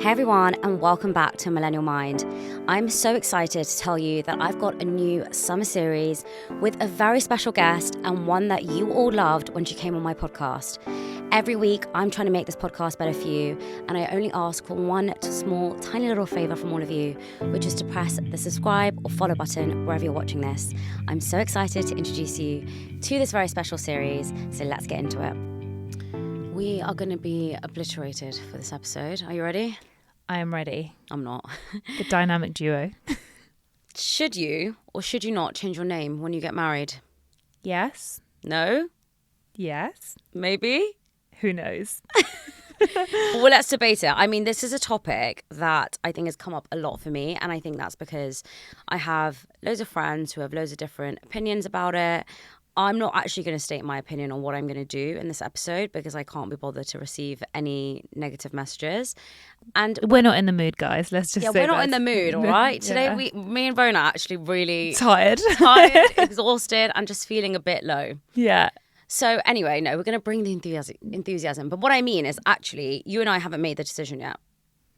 Hey everyone, and welcome back to Millennial Mind. I'm so excited to tell you that I've got a new summer series with a very special guest and one that you all loved when she came on my podcast. Every week, I'm trying to make this podcast better for you, and I only ask for one small, tiny little favor from all of you, which is to press the subscribe or follow button wherever you're watching this. I'm so excited to introduce you to this very special series, so let's get into it. We are going to be obliterated for this episode. Are you ready? I am ready. I'm not. The dynamic duo. Should you or should you not change your name when you get married? Yes. No? Yes. Maybe? Who knows? Well, let's debate it. I mean, this is a topic that I think has come up a lot for me. And I think that's because I have loads of friends who have loads of different opinions about it. I'm not actually going to state my opinion on what I'm going to do in this episode because I can't be bothered to receive any negative messages. And we're not in the mood, guys. Let's just say we're not in the mood, all right? Today, me and Rhona are actually really tired, exhausted, and just feeling a bit low. Yeah. So anyway, no, we're going to bring the enthusiasm. But what I mean is actually, you and I haven't made the decision yet.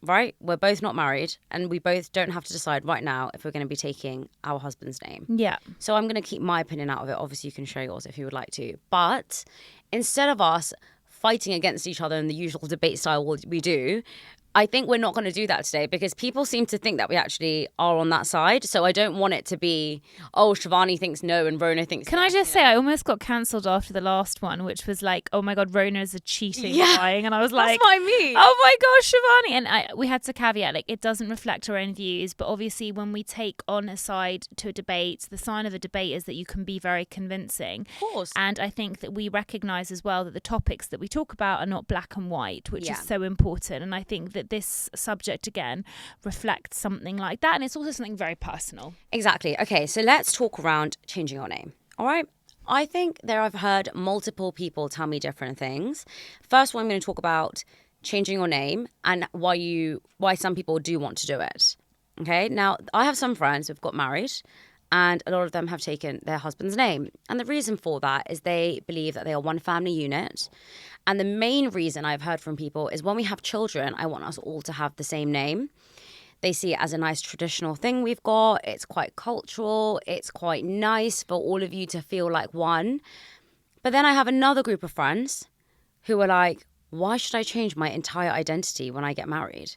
Right? We're both not married and we both don't have to decide right now if we're going to be taking our husband's name. Yeah. So I'm going to keep my opinion out of it. Obviously, you can share yours if you would like to. But instead of us fighting against each other in the usual debate style we do, I think we're not going to do that today because people seem to think that we actually are on that side. So I don't want it to be, oh, Shivani thinks no and Rhona thinks Can I just say, I almost got cancelled after the last one, which was like, oh my God, Rhona is a cheating lying. And I was like, that's what I mean. Oh my gosh, Shivani. And we had to caveat, like, it doesn't reflect our own views. But obviously, when we take on a side to a debate, the sign of a debate is that you can be very convincing. Of course. And I think that we recognise as well that the topics that we talk about are not black and white, which is so important. And I think that this subject again reflects something like that, and it's also something very personal. Exactly. Okay, so let's talk around changing your name. All right. I think I've heard multiple people tell me different things. First one, I'm going to talk about changing your name and why some people do want to do it. Okay. Now, I have some friends who've got married and a lot of them have taken their husband's name. And the reason for that is they believe that they are one family unit. And the main reason I've heard from people is when we have children, I want us all to have the same name. They see it as a nice traditional thing we've got. It's quite cultural. It's quite nice for all of you to feel like one. But then I have another group of friends who are like, why should I change my entire identity when I get married?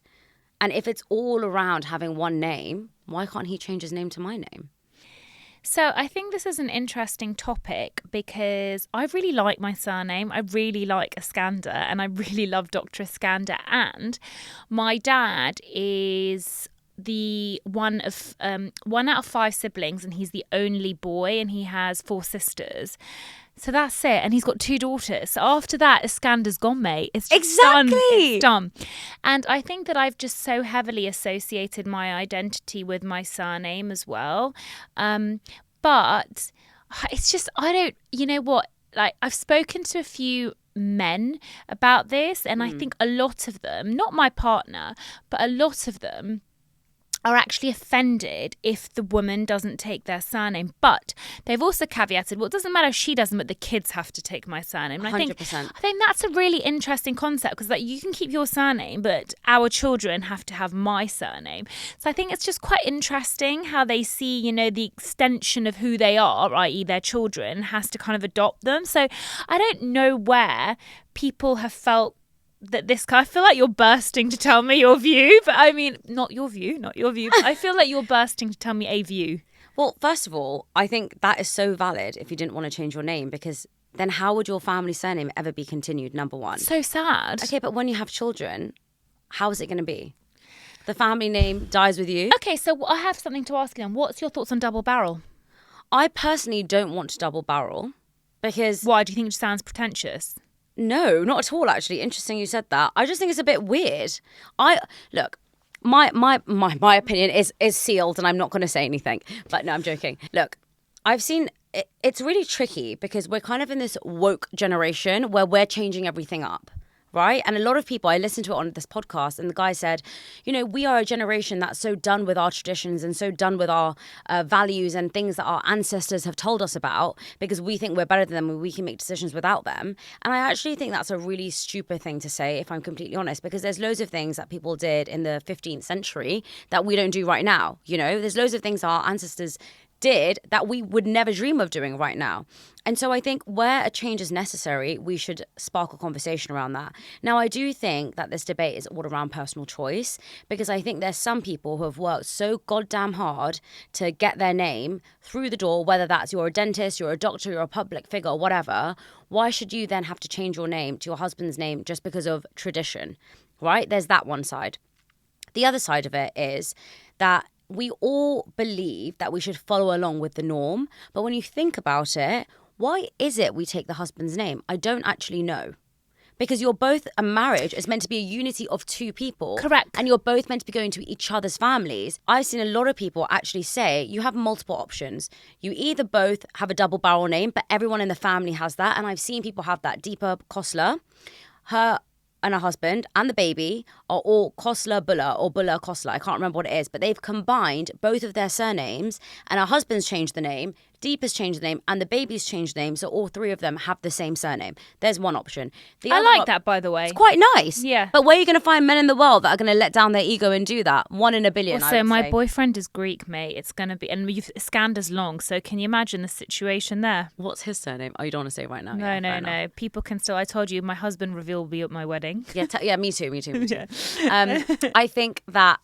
And if it's all around having one name, why can't he change his name to my name? So I think this is an interesting topic because I really like my surname. I really like Eskander and I really love Dr. Eskander. And my dad is the one out of 5 siblings and he's the only boy and he has 4 sisters. So that's it. And he's got 2 daughters. So after that, Eskander's gone, mate. It's just done. It's done. And I think that I've just so heavily associated my identity with my surname as well. But it's just, you know what? Like, I've spoken to a few men about this. And I think a lot of them, not my partner, but a lot of them are actually offended if the woman doesn't take their surname. But they've also caveated, well, it doesn't matter if she doesn't, but the kids have to take my surname. And 100%. I think that's a really interesting concept because like, you can keep your surname, but our children have to have my surname. So I think it's just quite interesting how they see, you know, the extension of who they are, i.e. their children, has to kind of adopt them. So I don't know where people have felt that I feel like you're bursting to tell me your view, but I mean, not your view, but I feel like you're bursting to tell me a view. Well, first of all, I think that is so valid if you didn't want to change your name because then how would your family surname ever be continued, number one? So sad. Okay, but when you have children, how is it going to be? The family name dies with you? Okay, so I have something to ask you then. What's your thoughts on double barrel? I personally don't want to double barrel because... Why? Do you think it sounds pretentious? No, not at all, actually. Interesting you said that. I just think it's a bit weird. Look, my opinion is sealed and I'm not going to say anything. But no, I'm joking. Look, I've seen... It's really tricky because we're kind of in this woke generation where we're changing everything up, right? And a lot of people, I listened to it on this podcast, and the guy said, we are a generation that's so done with our traditions and so done with our values and things that our ancestors have told us about because we think we're better than them and we can make decisions without them. And I actually think that's a really stupid thing to say, if I'm completely honest, because there's loads of things that people did in the 15th century that we don't do right now. There's loads of things our ancestors did that we would never dream of doing right now. And so I think where a change is necessary, we should spark a conversation around that. Now, I do think that this debate is all around personal choice, because I think there's some people who have worked so goddamn hard to get their name through the door, whether that's you're a dentist, you're a doctor, you're a public figure, whatever. Why should you then have to change your name to your husband's name just because of tradition, right? There's that one side. The other side of it is that we all believe that we should follow along with the norm. But when you think about it, why is it we take the husband's name? I don't actually know. Because a marriage is meant to be a unity of two people. Correct. And you're both meant to be going to each other's families. I've seen a lot of people actually say you have multiple options. You either both have a double barrel name, but everyone in the family has that. And I've seen people have that. Deepa Khosla, her and her husband and the baby are all Khosla Bulla or Bulla Khosla. I can't remember what it is, but they've combined both of their surnames, and her husband's changed the name, Deepa's changed the name, and the baby's changed the name, so all three of them have the same surname. There's one option. I like that, by the way. It's quite nice. Yeah. But where are you going to find men in the world that are going to let down their ego and do that? 1 in a billion, Also, my say. boyfriend is Greek, mate. It's going to be... And Iskander's long, so can you imagine the situation there? What's his surname? Oh, you don't want to say right now? No. People can still... I told you, my husband reveal will be at my wedding. Yeah, me too. Yeah. I think that...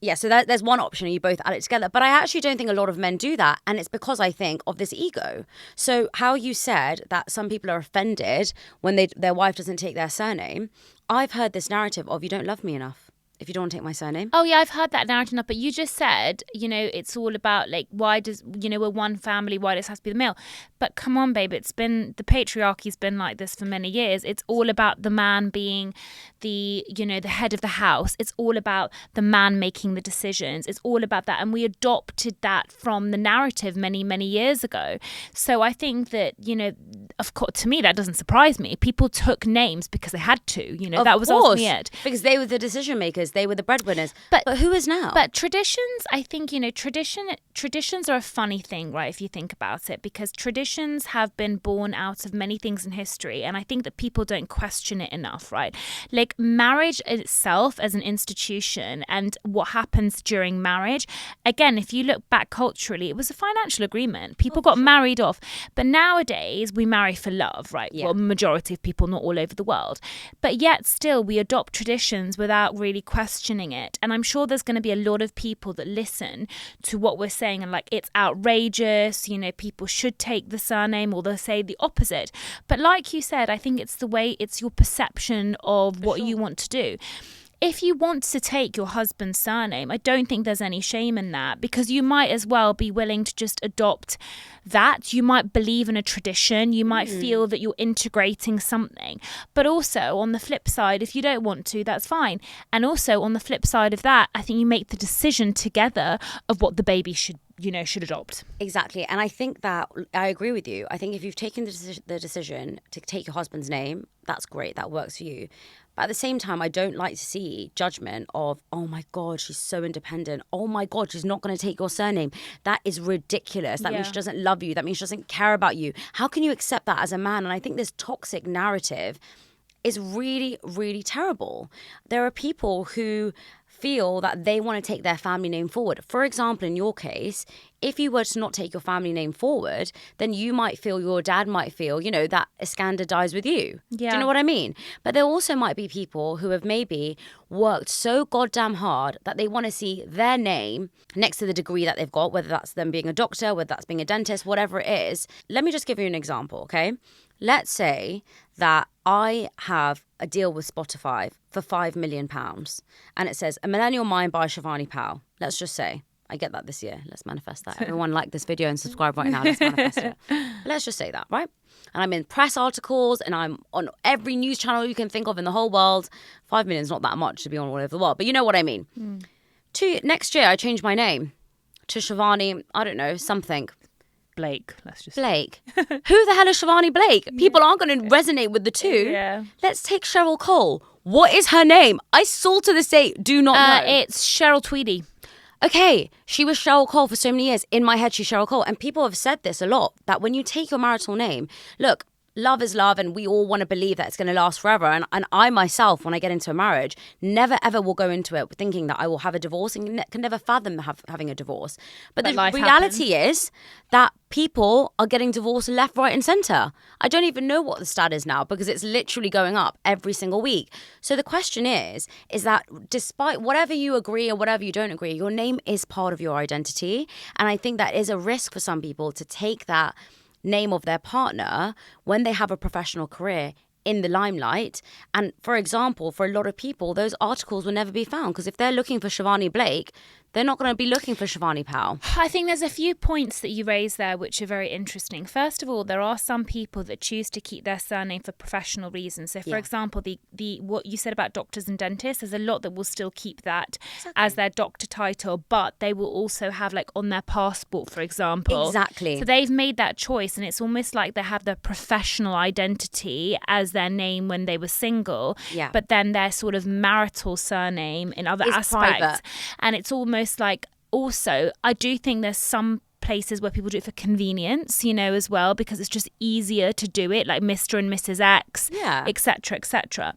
Yeah, so there's one option, you both add it together. But I actually don't think a lot of men do that. And it's because I think of this ego. So how you said that some people are offended when their wife doesn't take their surname, I've heard this narrative of you don't love me enough if you don't want to take my surname. Oh, yeah, I've heard that narrative. But you just said, it's all about, like, why does, we're one family, why does it have to be the male? But come on, babe, the patriarchy's been like this for many years. It's all about the man being the head of the house. It's all about the man making the decisions. It's all about that. And we adopted that from the narrative many, many years ago. So I think that, of course, to me, that doesn't surprise me. People took names because they had to, that was ultimately it. Because they were the decision makers. They were the breadwinners. But who is now? But traditions, I think, traditions are a funny thing, right, if you think about it, because traditions have been born out of many things in history. And I think that people don't question it enough, right? Like marriage itself as an institution and what happens during marriage. Again, if you look back culturally, it was a financial agreement. People got married off. But nowadays we marry for love, right? Yeah. Well, majority of people, not all over the world. But yet still we adopt traditions without really questioning it. And I'm sure there's going to be a lot of people that listen to what we're saying and like, it's outrageous, people should take the surname, or they'll say the opposite. But like you said, I think it's your perception of what you want to do. If you want to take your husband's surname, I don't think there's any shame in that, because you might as well be willing to just adopt that. You might believe in a tradition. You might feel that you're integrating something. But also on the flip side, if you don't want to, that's fine. And also on the flip side of that, I think you make the decision together of what the baby should adopt. Exactly. And I think that I agree with you. I think if you've taken the decision to take your husband's name, that's great. That works for you. But at the same time, I don't like to see judgment of, oh my God, she's so independent. Oh my God, she's not going to take your surname. That is ridiculous. That means she doesn't love you. That means she doesn't care about you. How can you accept that as a man? And I think this toxic narrative is really, really terrible. There are people who feel that they want to take their family name forward. For example, in your case, if you were to not take your family name forward, then your dad might feel, that Eskander dies with you. Yeah. Do you know what I mean? But there also might be people who have maybe worked so goddamn hard that they want to see their name next to the degree that they've got, whether that's them being a doctor, whether that's being a dentist, whatever it is. Let me just give you an example, okay? Let's say that I have a deal with Spotify for £5 million and it says A Millennial Mind by Shivani Powell. Let's just say I get that this year. Let's manifest that. Everyone like this video and subscribe right now. Let's manifest it. Let's just say that, right? And I'm in press articles and I'm on every news channel you can think of in the whole world. 5 million is not that much to be on all over the world, but you know what I mean. Next year, I change my name to Shivani, I don't know, something. Blake. Let's just Blake. Who the hell is Shivani Blake? People aren't going to resonate with the two. Yeah. Let's take Cheryl Cole. What is her name? I still to this day do not know. It's Cheryl Tweedy. Okay, she was Cheryl Cole for so many years. In my head, she's Cheryl Cole. And people have said this a lot, that when you take your marital name, look, love is love, and we all want to believe that it's going to last forever. And I myself, when I get into a marriage, never ever will go into it thinking that I will have a divorce, and can never fathom having a divorce. But the reality is that people are getting divorced left, right and centre. I don't even know what the stat is now, because it's literally going up every single week. So the question is that despite whatever you agree or whatever you don't agree, your name is part of your identity. And I think that is a risk for some people to take that name of their partner when they have a professional career in the limelight. And for example, for a lot of people, those articles will never be found, because if they're looking for Shivani Blake, they're not going to be looking for Shivani Powell. I think there's a few points that you raised there which are very interesting. First of all, there are some people that choose to keep their surname for professional reasons. So, for example, the what you said about doctors and dentists, there's a lot that will still keep that as their doctor title, but they will also have like on their passport, for example. Exactly. So they've made that choice, and it's almost like they have their professional identity as their name when they were single, but then their sort of marital surname in other aspects. Private. And it's almost like, also, I do think there's some places where people do it for convenience, as well, because it's just easier to do it, like Mr. and Mrs. X, etc., etc.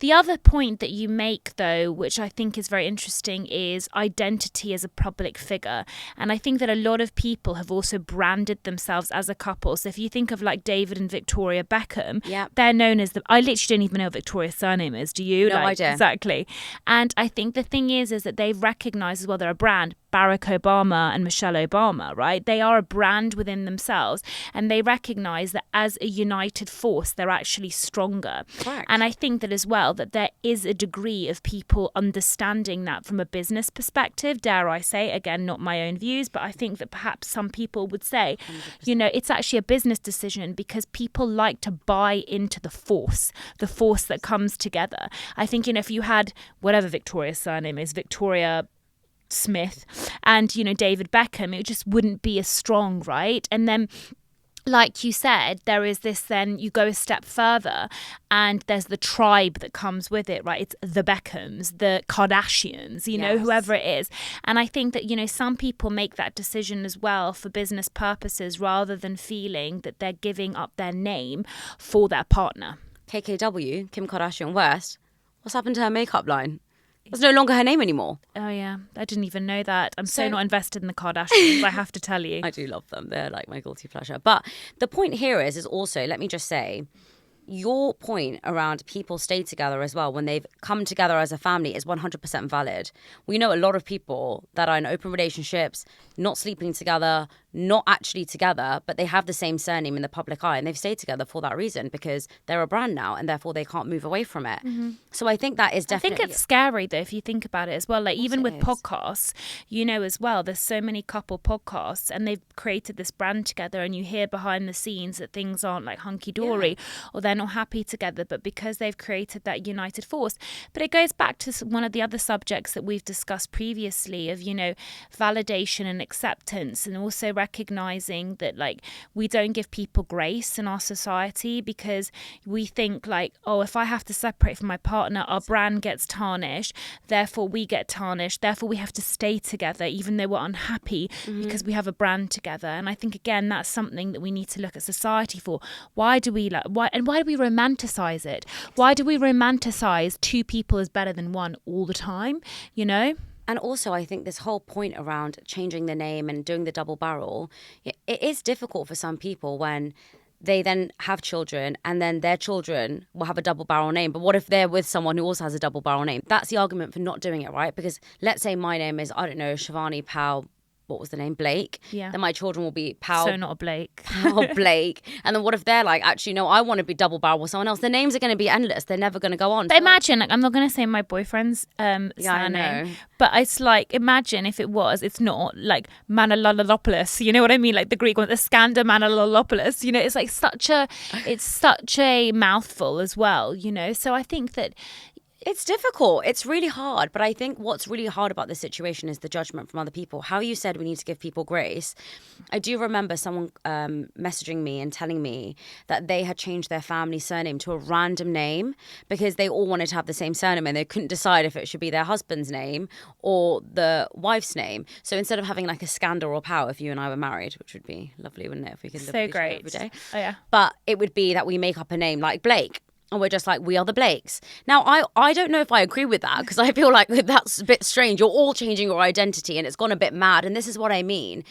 The other point that you make, though, which I think is very interesting, is identity as a public figure. And I think that a lot of people have also branded themselves as a couple. So if you think of like David and Victoria Beckham, they're known as I literally don't even know what Victoria's surname is. Do you? No idea. Exactly. And I think the thing is that they've recognised as well, they're a brand. Barack Obama and Michelle Obama, right? They are a brand within themselves, and they recognise that as a united force, they're actually stronger. Correct. And I think that as well, that there is a degree of people understanding that from a business perspective, dare I say, again, not my own views, but I think that perhaps some people would say, 100%. It's actually a business decision, because people like to buy into the force that comes together. I think, if you had whatever Victoria's surname is, Victoria Smith and David Beckham, it just wouldn't be as strong, right? And then, like you said, there is this, then you go a step further and there's the tribe that comes with it, right? It's the Beckhams, the Kardashians, whoever it is. And I think that, some people make that decision as well for business purposes, rather than feeling that they're giving up their name for their partner. KKW, Kim Kardashian West, what's happened to her makeup line? It's no longer her name anymore. Oh, yeah. I didn't even know that. I'm so not invested in the Kardashians, I have to tell you. I do love them. They're like my guilty pleasure. But the point here is also, let me just say, your point around people stay together as well when they've come together as a family is 100% valid. We know a lot of people that are in open relationships, not sleeping together, not actually together, but they have the same surname in the public eye, and they've stayed together for that reason, because they're a brand now and therefore they can't move away from it. Mm-hmm. So I think that is definitely... I think it's scary though, if you think about it as well, like even with podcasts, as well, there's so many couple podcasts and they've created this brand together, and you hear behind the scenes that things aren't like hunky-dory or they're not happy together, but because they've created that united force. But it goes back to one of the other subjects that we've discussed previously of, validation and acceptance, and also recognizing that like we don't give people grace in our society, because we think like, oh, if I have to separate from my partner, our brand gets tarnished, therefore we get tarnished, therefore we have to stay together even though we're unhappy because we have a brand together. And I think again, that's something that we need to look at society for. Why do we romanticize it? Why do we romanticize two people as better than one all the time, And also, I think this whole point around changing the name and doing the double barrel, it is difficult for some people when they then have children and then their children will have a double barrel name. But what if they're with someone who also has a double barrel name? That's the argument for not doing it, right? Because let's say my name is, I don't know, Shivani Powell, what was the name? Blake. Yeah. Then my children will be Powell. So not a Blake. Powell Blake. And then what if they're like, actually, no, I want to be double barrel with someone else? Their names are going to be endless. They're never going to go on. But imagine, like, I'm not going to say my boyfriend's surname, but it's like, imagine if it's not like Manalalopoulos, you know what I mean? Like the Greek one, Eskander Manalalopoulos, it's like such a mouthful as well, So I think that It's difficult. It's really hard. But I think what's really hard about this situation is the judgment from other people. How you said we need to give people grace. I do remember someone messaging me and telling me that they had changed their family surname to a random name because they all wanted to have the same surname and they couldn't decide if it should be their husband's name or the wife's name. So instead of having like Eskander or Pow if you and I were married, which would be lovely, wouldn't it, if we could live with each other every day. Oh, yeah. But it would be that we make up a name like Blake. And we're just like, we are the Blakes. Now, I don't know if I agree with that because I feel like that's a bit strange. You're all changing your identity and it's gone a bit mad. And this is what I mean.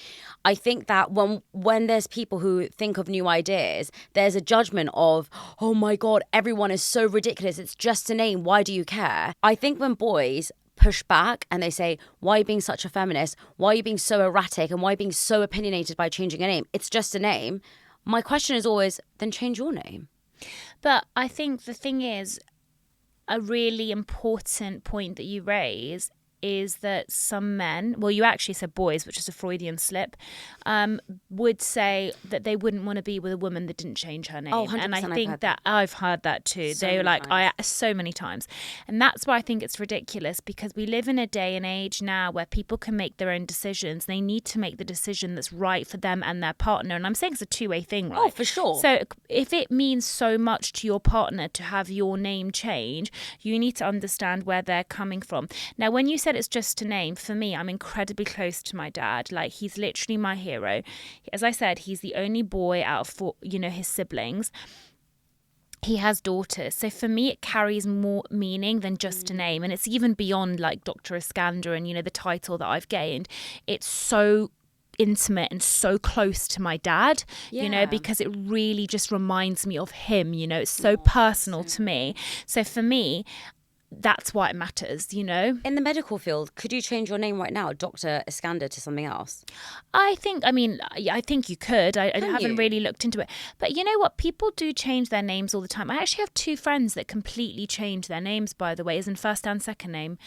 I think that when there's people who think of new ideas, there's a judgment of, oh my God, everyone is so ridiculous. It's just a name. Why do you care? I think when boys push back and they say, why are you being such a feminist? Why are you being so erratic? And why are you being so opinionated by changing a name? It's just a name. My question is always, then change your name. But I think the thing is, a really important point that you raise is that some men, well, you actually said boys, which is a Freudian slip, would say that they wouldn't want to be with a woman that didn't change her name. Oh, 100% and I think that I've heard that too. So they were many like, times. so many times. And that's why I think it's ridiculous, because we live in a day and age now where people can make their own decisions. They need to make the decision that's right for them and their partner. And I'm saying it's a two-way thing, right? Oh, for sure. So if it means so much to your partner to have your name change, you need to understand where they're coming from. Now, when you said it's just a name, for me, I'm incredibly close to my dad. Like, he's literally my hero. As I said, he's the only boy out of four, his siblings. He has daughters. So for me, it carries more meaning than just a name. And it's even beyond like Dr. Eskander and, the title that I've gained. It's so intimate and so close to my dad, because it really just reminds me of him, it's so personal to me. So for me, that's why it matters, In the medical field, could you change your name right now, Dr. Eskander, to something else? I think you could. I haven't really looked into it. But you know what? People do change their names all the time. I actually have two friends that completely change their names, by the way, as in first and second name.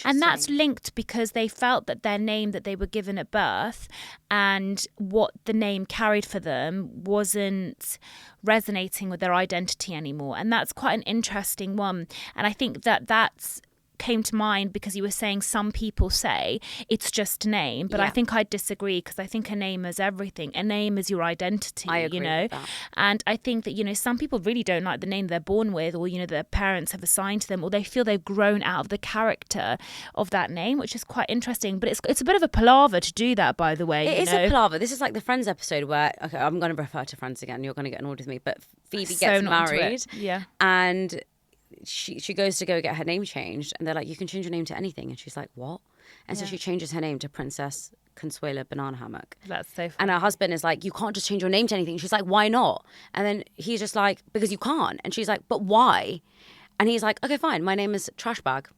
And that's linked because they felt that their name that they were given at birth and what the name carried for them wasn't resonating with their identity anymore. And that's quite an interesting one. And I think that's came to mind because you were saying some people say it's just a name, but I think I disagree, because I think a name is everything. A name is your identity. I agree with that. And I think that some people really don't like the name they're born with, or their parents have assigned to them, or they feel they've grown out of the character of that name, which is quite interesting. But it's a bit of a palaver to do that, by the way. It is a palaver. This is like the Friends episode where, okay, I'm going to refer to Friends again, you're going to get annoyed with me, but Phoebe gets married, and she goes to go get her name changed, and they're like, you can change your name to anything, and she's like, what? And so she changes her name to Princess Consuela Banana Hammock. That's so funny. And her husband is like, you can't just change your name to anything. She's like, why not? And then he's just like, because you can't. And she's like, but why? And he's like, okay, fine, my name is Trash Bag.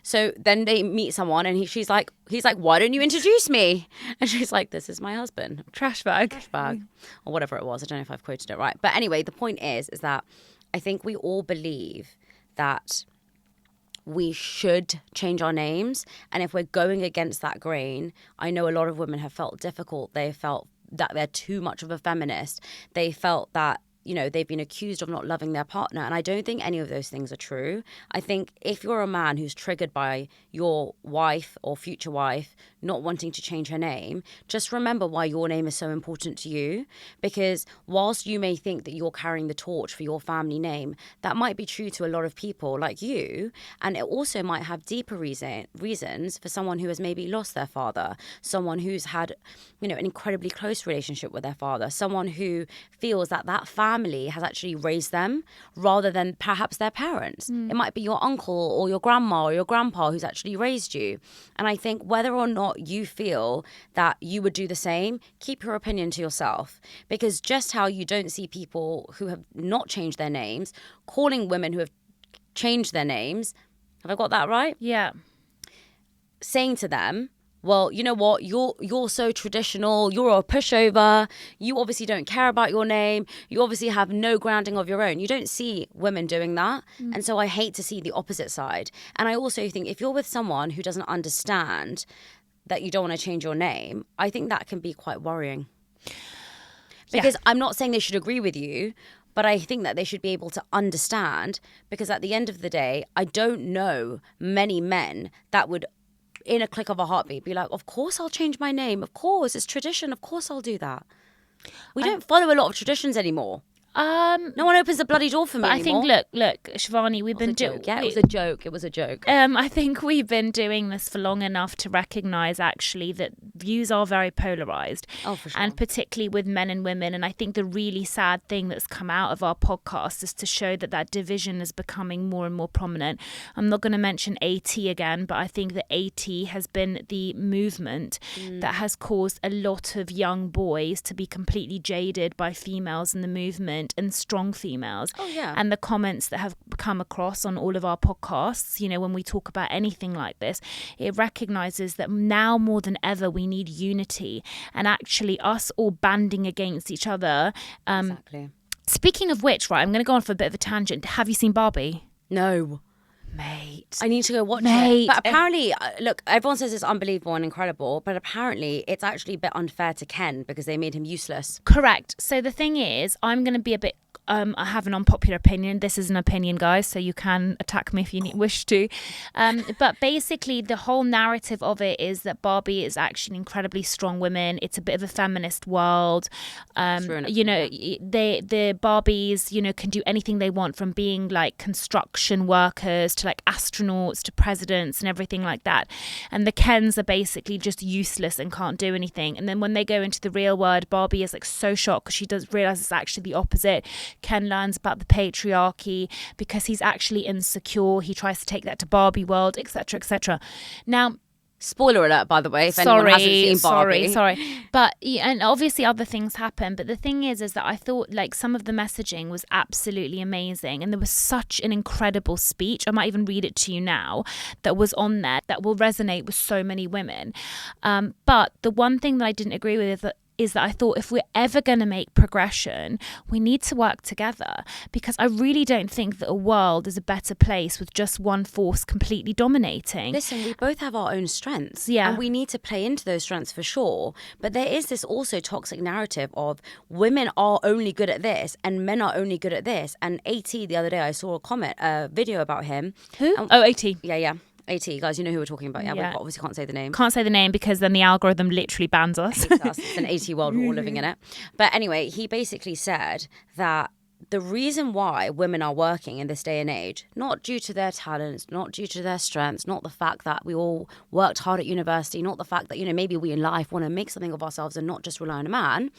So then they meet someone, and he's like, why don't you introduce me? And she's like, this is my husband. Trash Bag. Trash Bag. Or whatever it was. I don't know if I've quoted it right. But anyway, the point is that I think we all believe that we should change our names. And if we're going against that grain, I know a lot of women have felt difficult. They felt that they're too much of a feminist. They felt that, they've been accused of not loving their partner. And I don't think any of those things are true. I think if you're a man who's triggered by your wife or future wife not wanting to change her name, just remember why your name is so important to you. Because whilst you may think that you're carrying the torch for your family name, that might be true to a lot of people like you. And it also might have deeper reasons for someone who has maybe lost their father, someone who's had, an incredibly close relationship with their father, someone who feels that family has actually raised them rather than perhaps their parents. It might be your uncle or your grandma or your grandpa who's actually raised you. And I think whether or not you feel that you would do the same, keep your opinion to yourself. Because just how you don't see people who have not changed their names calling women who have changed their names, have I got that right? Yeah. Saying to them, well, you know what, you're so traditional, you're a pushover, you obviously don't care about your name, you obviously have no grounding of your own. You don't see women doing that. And so I hate to see the opposite side. And I also think if you're with someone who doesn't understand that you don't want to change your name, I think that can be quite worrying. Because I'm not saying they should agree with you, But I think that they should be able to understand, because at the end of the day, I don't know many men that would, in a click of a heartbeat, be like, of course I'll change my name. Of course, it's tradition. Of course I'll do that. We don't follow a lot of traditions anymore. No one opens the bloody door for me anymore. I think, look, Shivani, we've been doing... Yeah, it was a joke. It was a joke. I think we've been doing this for long enough to recognise, actually, that views are very polarised. Oh, for sure. And particularly with men and women. And I think the really sad thing that's come out of our podcast is to show that division is becoming more and more prominent. I'm not going to mention AT again, but I think that AT has been the movement that has caused a lot of young boys to be completely jaded by females in the movement, and strong females. Oh, yeah. And the comments that have come across on all of our podcasts, you know, when we talk about anything like this, it recognises that now more than ever we need unity, and actually us all banding against each other. Exactly. Speaking of which, right, I'm going to go on for a bit of a tangent. Have you seen Barbie? No. Mate. I need to go watch it. But apparently, look, everyone says it's unbelievable and incredible, but apparently it's actually a bit unfair to Ken because they made him useless. Correct. So the thing is, I'm going to be a bit... I have an unpopular opinion. This is an opinion, guys, so you can attack me if you wish to. But basically, the whole narrative of it is that Barbie is actually an incredibly strong woman. It's a bit of a feminist world. You know, the Barbies, you know, can do anything they want, from being like construction workers to like astronauts to presidents and everything like that. And the Kens are basically just useless and can't do anything. And then when they go into the real world, Barbie is like so shocked because she does realize it's actually the opposite. Ken learns about the patriarchy because he's actually insecure. He tries to take that to Barbie world, etc., etc. Now, spoiler alert, by the way, if anyone hasn't seen Barbie. Sorry. But, and obviously other things happen. But the thing is that I thought like some of the messaging was absolutely amazing. And there was such an incredible speech. I might even read it to you now that was on there that will resonate with so many women. But the one thing that I didn't agree with is that I thought if we're ever going to make progression, we need to work together, because I really don't think that a world is a better place with just one force completely dominating. Listen, we both have our own strengths, yeah, and we need to play into those strengths for sure. But there is this also toxic narrative of women are only good at this and men are only good at this. And AT, the other day I saw a video about him. Who? AT. Yeah. AT, guys, you know who we're talking about. Yeah, we obviously can't say the name. Can't say the name because then the algorithm literally bans us. It's an AT world, we're all living in it. But anyway, he basically said that the reason why women are working in this day and age, not due to their talents, not due to their strengths, not the fact that we all worked hard at university, not the fact that, you know, maybe we in life want to make something of ourselves and not just rely on a man,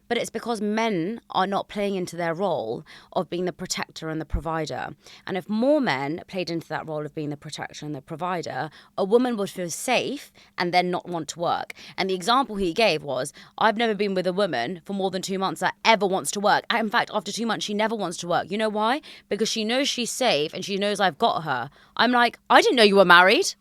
but it's because men are not playing into their role of being the protector and the provider. And if more men played into that role of being the protector and the provider, a woman would feel safe and then not want to work. And the example he gave was, I've never been with a woman for more than 2 months that ever wants to work. In fact, after 2 months, she never wants to work. You know why? Because she knows she's safe and she knows I've got her. I'm like, I didn't know you were married.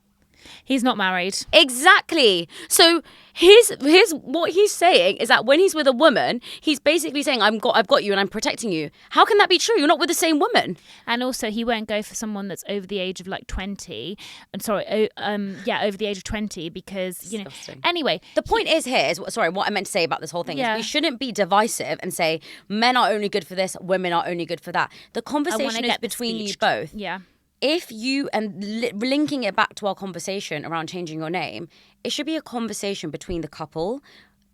He's not married. Exactly. So here's what he's saying is that when he's with a woman, he's basically saying, I've got you and I'm protecting you. How can that be true? You're not with the same woman. And also, he won't go for someone that's over the age of like 20. Over the age of 20 because, you know. Disgusting. Anyway, the point is what I meant to say about this whole thing is we shouldn't be divisive and say men are only good for this, women are only good for that. The conversation is between you both. Yeah. If you, and linking it back to our conversation around changing your name, it should be a conversation between the couple.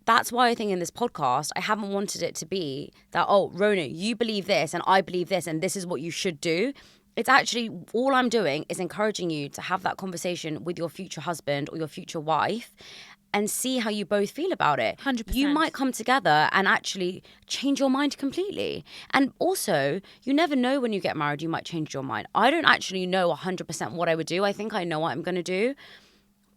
That's why I think in this podcast, I haven't wanted it to be that, oh, Rhona, you believe this and I believe this and this is what you should do. It's actually, all I'm doing is encouraging you to have that conversation with your future husband or your future wife and see how you both feel about it. 100%. You might come together and actually change your mind completely. And also, you never know when you get married, you might change your mind. I don't actually know 100% what I would do. I think I know what I'm going to do.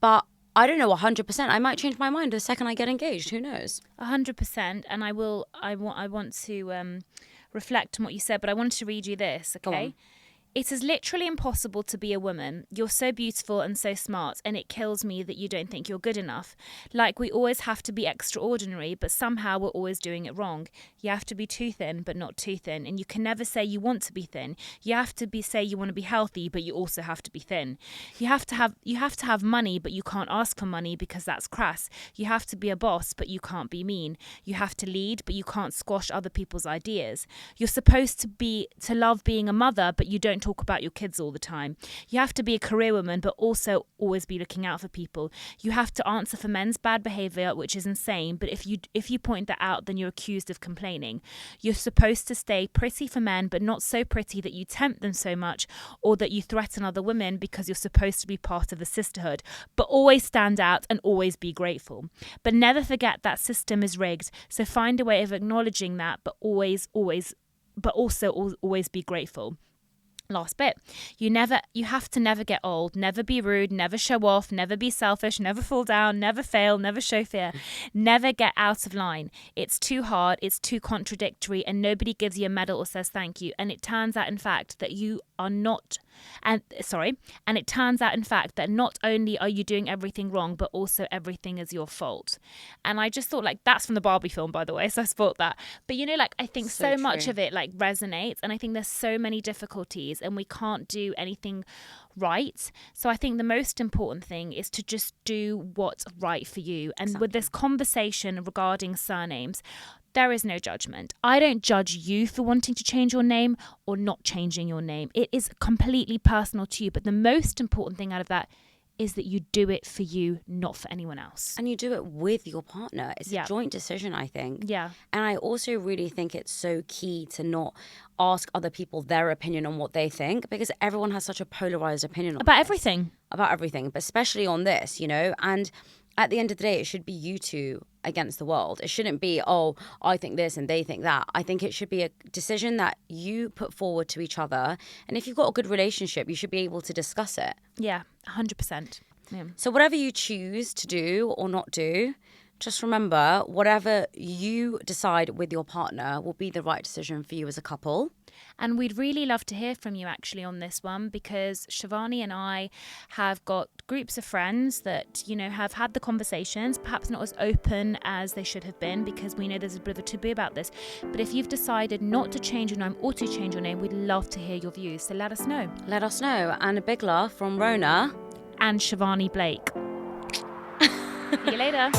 But I don't know 100%. I might change my mind the second I get engaged. Who knows? 100%. And I want to reflect on what you said, but I wanted to read you this, okay? It is literally impossible to be a woman. You're so beautiful and so smart, and it kills me that you don't think you're good enough. Like, we always have to be extraordinary, but somehow we're always doing it wrong. You have to be too thin, but not too thin. And you can never say you want to be thin. You have to say you want to be healthy, but you also have to be thin. You have to have money, but you can't ask for money because that's crass. You have to be a boss, but you can't be mean. You have to lead, but you can't squash other people's ideas. You're supposed to love being a mother, but you don't talk about your kids all the time. You have to be a career woman, but also always be looking out for people. You have to answer for men's bad behavior, which is insane, but if you point that out, then you're accused of complaining. You're supposed to stay pretty for men, but not so pretty that you tempt them so much or that you threaten other women, because you're supposed to be part of the sisterhood. But always stand out and always be grateful. But never forget that system is rigged, so find a way of acknowledging that, but also always be grateful. Last bit, you have to never get old, never be rude, never show off, never be selfish, never fall down, never fail, never show fear, never get out of line. It's too hard, it's too contradictory, and nobody gives you a medal or says thank you. And it turns out in fact that not only are you doing everything wrong, but also everything is your fault. And I just thought, like, that's from the Barbie film, by the way, so I spoiled that. But I think so much of it resonates, and I think there's so many difficulties and we can't do anything right. So I think the most important thing is to just do what's right for you. And with this conversation regarding surnames, there is no judgment. I don't judge you for wanting to change your name or not changing your name. It is completely personal to you. But the most important thing out of that is that you do it for you, not for anyone else. And you do it with your partner. It's a joint decision, I think. Yeah. And I also really think it's so key to not ask other people their opinion on what they think, because everyone has such a polarized opinion about everything. About everything, but especially on this, And at the end of the day, it should be you two against the world. It shouldn't be, oh, I think this and they think that. I think it should be a decision that you put forward to each other. And if you've got a good relationship, you should be able to discuss it. Yeah, 100%. Yeah. So whatever you choose to do or not do, just remember, whatever you decide with your partner will be the right decision for you as a couple. And we'd really love to hear from you actually on this one, because Shivani and I have got groups of friends that, have had the conversations, perhaps not as open as they should have been, because we know there's a bit of a taboo about this. But if you've decided not to change your name or to change your name, we'd love to hear your views. So let us know. Let us know. And a big love from Rhona and Shivani Blake. See you later.